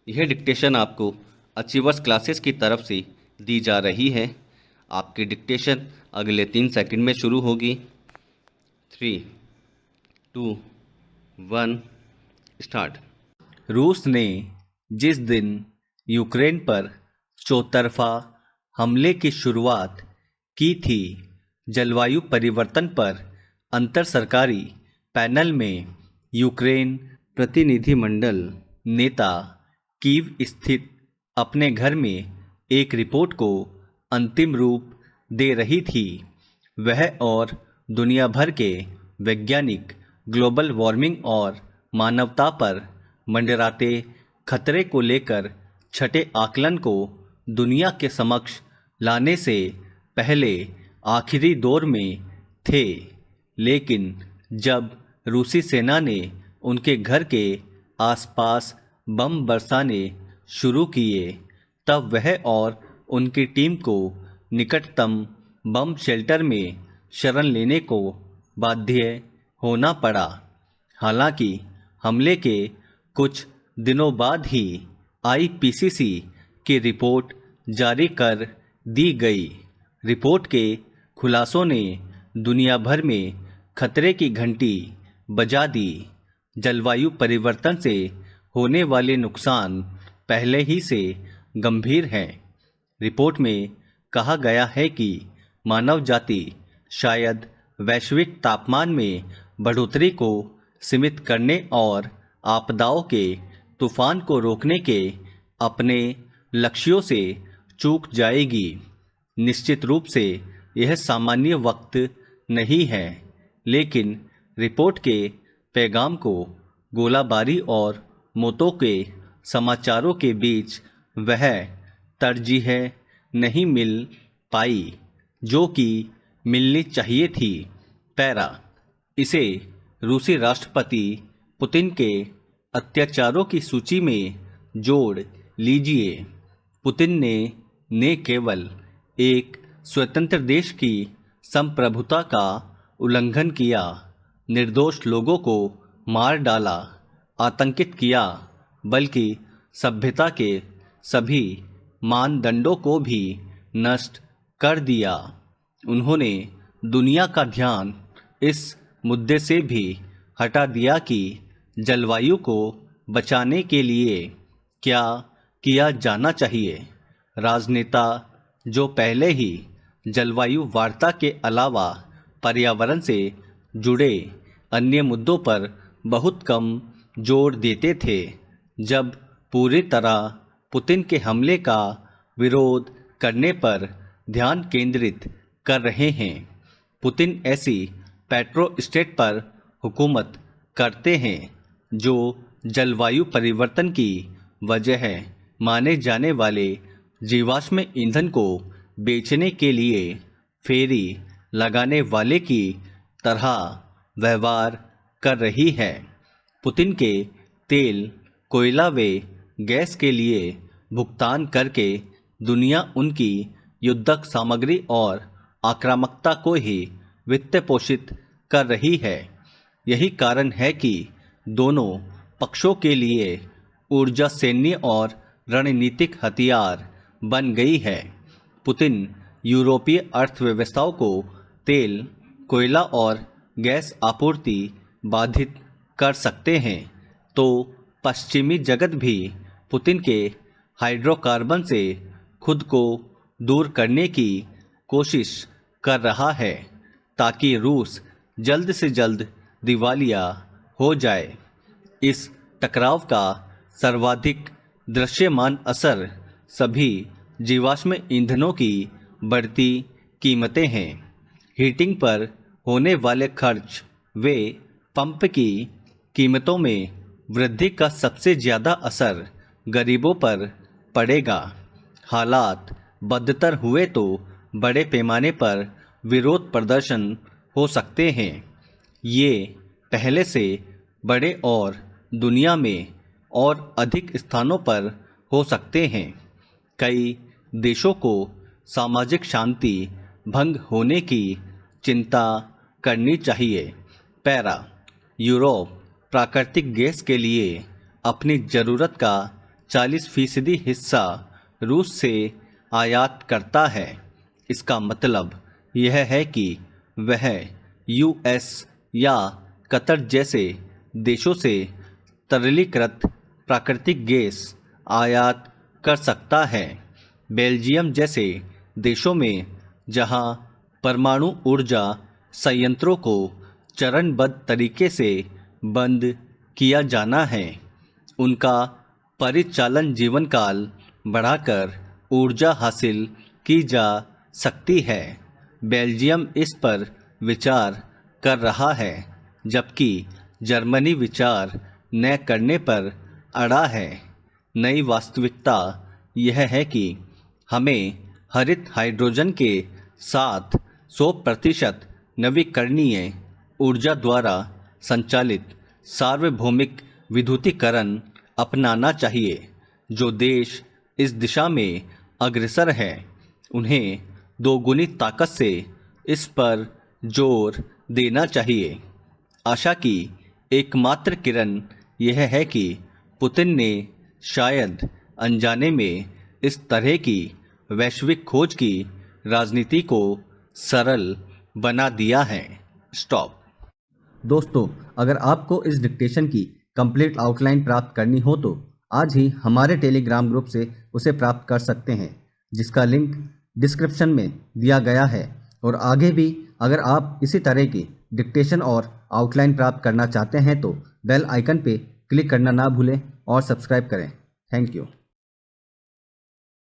यह डिक्टेशन आपको achievers classes की तरफ से दी जा रही है। आपकी डिक्टेशन अगले 3 सेकंड में शुरू होगी। 3, 2, 1 स्टार्ट। रूस ने जिस दिन यूक्रेन पर चौतरफा हमले की शुरुआत की थी, जलवायु परिवर्तन पर अंतर सरकारी पैनल में यूक्रेन प्रतिनिधिमंडल नेता कीव स्थित अपने घर में एक रिपोर्ट को अंतिम रूप दे रही थी। वह और दुनिया भर के वैज्ञानिक ग्लोबल वार्मिंग और मानवता पर मंडराते खतरे को लेकर छठे आकलन को दुनिया के समक्ष लाने से पहले आखिरी दौर में थे। लेकिन जब रूसी सेना ने उनके घर के आसपास बम बरसाने शुरू किए, तब वह और उनकी टीम को निकटतम बम शेल्टर में शरण लेने को बाध्य होना पड़ा। हालांकि हमले के कुछ दिनों बाद ही आईपीसीसी की रिपोर्ट जारी कर दी गई। रिपोर्ट के खुलासों ने दुनिया भर में खतरे की घंटी बजा दी। जलवायु परिवर्तन से होने वाले नुकसान पहले ही से गंभीर हैं। रिपोर्ट में कहा गया है कि मानव जाति शायद वैश्विक तापमान में बढ़ोतरी को सीमित करने और आपदाओं के तूफान को रोकने के अपने लक्ष्यों से चूक जाएगी। निश्चित रूप से यह सामान्य वक्त नहीं है, लेकिन रिपोर्ट के पैगाम को गोलाबारी और मौतों के समाचारों के बीच वह तरजीह नहीं मिल पाई जो कि मिलनी चाहिए थी। पैरा, इसे रूसी राष्ट्रपति पुतिन के अत्याचारों की सूची में जोड़ लीजिए। पुतिन ने केवल एक स्वतंत्र देश की संप्रभुता का उल्लंघन किया, निर्दोष लोगों को मार डाला, आतंकित किया, बल्कि सभ्यता के सभी मानदंडों को भी नष्ट कर दिया। उन्होंने दुनिया का ध्यान इस मुद्दे से भी हटा दिया कि जलवायु को बचाने के लिए क्या किया जाना चाहिए। राजनेता जो पहले ही जलवायु वार्ता के अलावा पर्यावरण से जुड़े अन्य मुद्दों पर बहुत कम जोर देते थे, जब पूरी तरह पुतिन के हमले का विरोध करने पर ध्यान केंद्रित कर रहे हैं। पुतिन ऐसी पेट्रो स्टेट पर हुकूमत करते हैं जो जलवायु परिवर्तन की वजह माने जाने वाले जीवाश्म ईंधन को बेचने के लिए फेरी लगाने वाले की तरह व्यवहार कर रही है। पुतिन के तेल, कोयला व गैस के लिए भुगतान करके दुनिया उनकी युद्धक सामग्री और आक्रामकता को ही वित्त पोषित कर रही है। यही कारण है कि दोनों पक्षों के लिए ऊर्जा सैन्य और रणनीतिक हथियार बन गई है। पुतिन यूरोपीय अर्थव्यवस्थाओं को तेल, कोयला और गैस आपूर्ति बाधित कर सकते हैं, तो पश्चिमी जगत भी पुतिन के हाइड्रोकार्बन से खुद को दूर करने की कोशिश कर रहा है ताकि रूस जल्द से जल्द दिवालिया हो जाए। इस टकराव का सर्वाधिक दृश्यमान असर सभी जीवाश्म ईंधनों की बढ़ती कीमतें हैं। हीटिंग पर होने वाले खर्च व पंप की कीमतों में वृद्धि का सबसे ज़्यादा असर गरीबों पर पड़ेगा। हालात बदतर हुए तो बड़े पैमाने पर विरोध प्रदर्शन हो सकते हैं। ये पहले से बड़े और दुनिया में और अधिक स्थानों पर हो सकते हैं। कई देशों को सामाजिक शांति भंग होने की चिंता करनी चाहिए। पैरा, यूरोप प्राकृतिक गैस के लिए अपनी ज़रूरत का 40% हिस्सा रूस से आयात करता है। इसका मतलब यह है कि वह यूएस या कतर जैसे देशों से तरलीकृत प्राकृतिक गैस आयात कर सकता है। बेल्जियम जैसे देशों में जहां परमाणु ऊर्जा संयंत्रों को चरणबद्ध तरीके से बंद किया जाना है, उनका परिचालन जीवनकाल बढ़ाकर ऊर्जा हासिल की जा सकती है। बेल्जियम इस पर विचार कर रहा है, जबकि जर्मनी विचार न करने पर अड़ा है। नई वास्तविकता यह है कि हमें हरित हाइड्रोजन के साथ 100% नवीकरणीय ऊर्जा द्वारा संचालित सार्वभौमिक विद्युतीकरण अपनाना चाहिए। जो देश इस दिशा में अग्रसर हैं, उन्हें दोगुनी ताकत से इस पर जोर देना चाहिए। आशा की एकमात्र किरण यह है कि पुतिन ने शायद अनजाने में इस तरह की वैश्विक खोज की राजनीति को सरल बना दिया है। स्टॉप। दोस्तों, अगर आपको इस डिक्टेशन की कंप्लीट आउटलाइन प्राप्त करनी हो तो आज ही हमारे टेलीग्राम ग्रुप से उसे प्राप्त कर सकते हैं, जिसका लिंक डिस्क्रिप्शन में दिया गया है। और आगे भी अगर आप इसी तरह की डिक्टेशन और आउटलाइन प्राप्त करना चाहते हैं तो बेल आइकन पे क्लिक करना ना भूलें और सब्सक्राइब करें। Thank you.